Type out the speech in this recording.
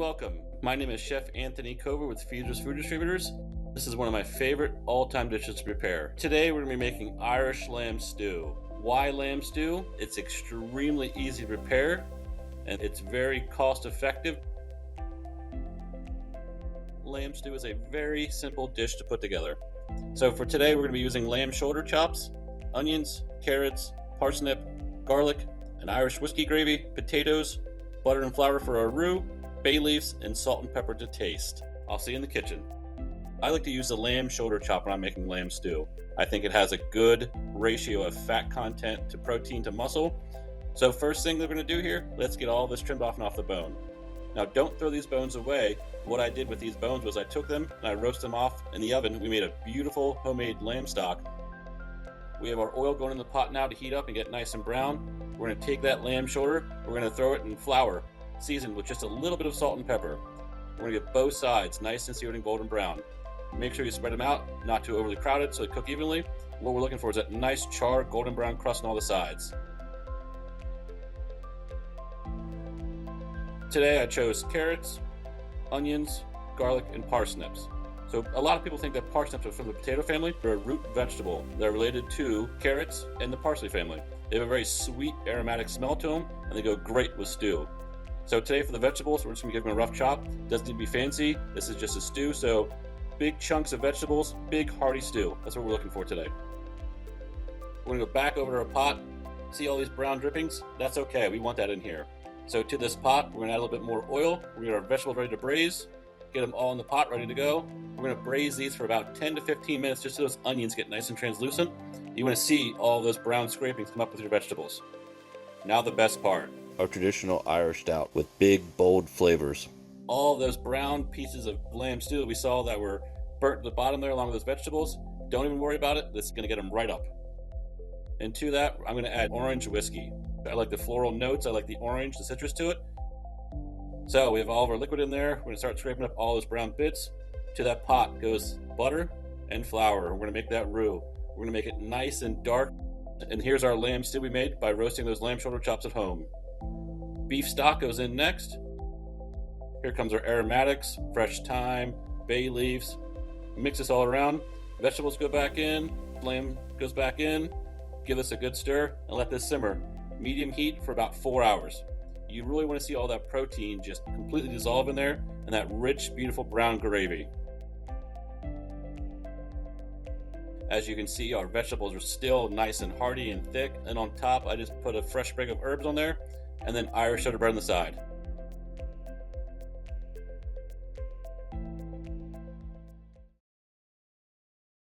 welcome. My name is Chef Anthony Cover with Feeders Food Distributors. This is one of my favorite all-time dishes to prepare. Today we're going to be making Irish lamb stew. Why lamb stew? It's extremely easy to prepare and it's very cost-effective. Lamb stew is a very simple dish to put together. So for today we're going to be using lamb shoulder chops, onions, carrots, parsnip, garlic, an Irish whiskey gravy, potatoes, butter and flour for our roux, bay leaves, and salt and pepper to taste. I'll see you in the kitchen. I like to use the lamb shoulder chop when I'm making lamb stew. I think it has a good ratio of fat content to protein to muscle. So first thing that we're going to do here, let's get all this trimmed off and off the bone. Now don't throw these bones away. What I did with these bones was I took them and I roasted them off in the oven. We made a beautiful homemade lamb stock. We have our oil going in the pot now to heat up and get nice and brown. We're going to take that lamb shoulder, we're going to throw it in flour, seasoned with just a little bit of salt and pepper. We're going to get both sides nice and seared and golden brown. Make sure you spread them out, not too overly crowded so they cook evenly. What we're looking for is that nice charred golden brown crust on all the sides. Today I chose carrots, onions, garlic, and parsnips. So a lot of people think that parsnips are from the potato family. They're a root vegetable. They're related to carrots and the parsley family. They have a very sweet aromatic smell to them and they go great with stew. So today for the vegetables, we're just going to give them a rough chop. Doesn't need to be fancy. This is just a stew, so big chunks of vegetables, big hearty stew. That's what we're looking for today. We're going to go back over to our pot. See all these brown drippings? That's okay. We want that in here. So to this pot, we're going to add a little bit more oil. We're going to get our vegetables ready to braise. Get them all in the pot ready to go. We're going to braise these for about 10 to 15 minutes just so those onions get nice and translucent. You want to see all those brown scrapings come up with your vegetables. Now the best part. Our traditional Irish stout with big, bold flavors. All those brown pieces of lamb stew that we saw that were burnt at the bottom there along with those vegetables, don't even worry about it. This is going to get them right up. And to that, I'm going to add orange whiskey. I like the floral notes. I like the orange, the citrus to it. So we have all of our liquid in there. We're going to start scraping up all those brown bits. To that pot goes butter and flour. We're going to make that roux. We're going to make it nice and dark. And here's our lamb stew we made by roasting those lamb shoulder chops at home. Beef stock goes in next. Here comes our aromatics, fresh thyme, bay leaves. Mix this all around. Vegetables go back in. Lamb goes back in. Give this a good stir and let this simmer. Medium heat for about 4 hours. You really want to see all that protein just completely dissolve in there and that rich, beautiful brown gravy. As you can see, our vegetables are still nice and hearty and thick, and on top I just put a fresh sprig of herbs on there and then Irish soda bread on the side.